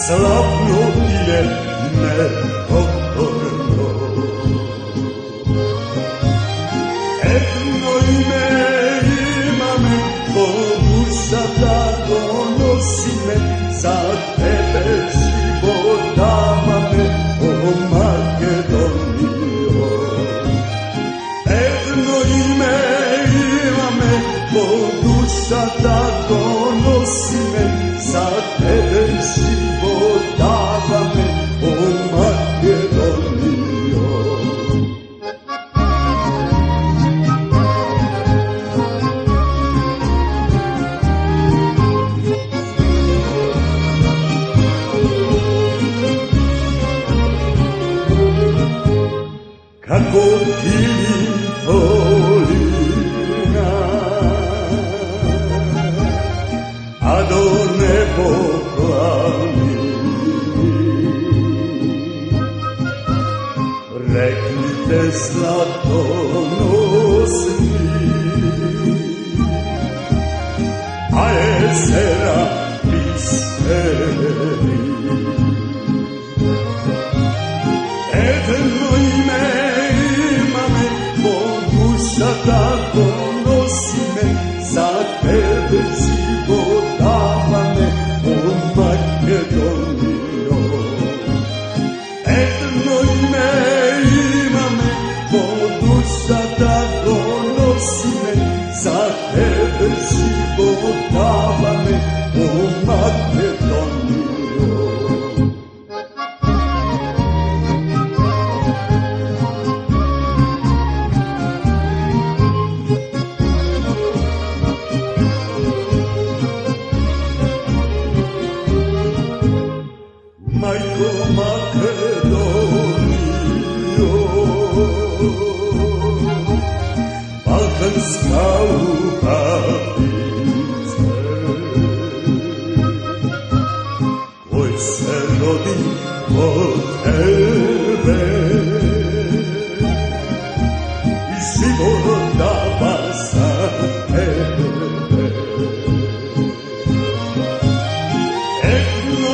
slavno ime nepokorno. Jedno ime ima me, ko duša da donosi me, za tebe život dava me, o Makedonijo. Jedno ime ima me, ko duša da donosi me, za tebe život dava me, o Makedonijo. Kako ti dolina, a do nebo planini, reknite zlatonosni, a jezera bisteri. Jedno ime ima me, ko duša da donosi me, za tebe život dava me, o Makedonijo. Jedno ime ima me, ko duša da donosi me, za tebe život dava me, o Makedonijo. Majko Makedonijo, balkanska ljubavice, koji se rodi od tebe i život dava za tebe. Jedno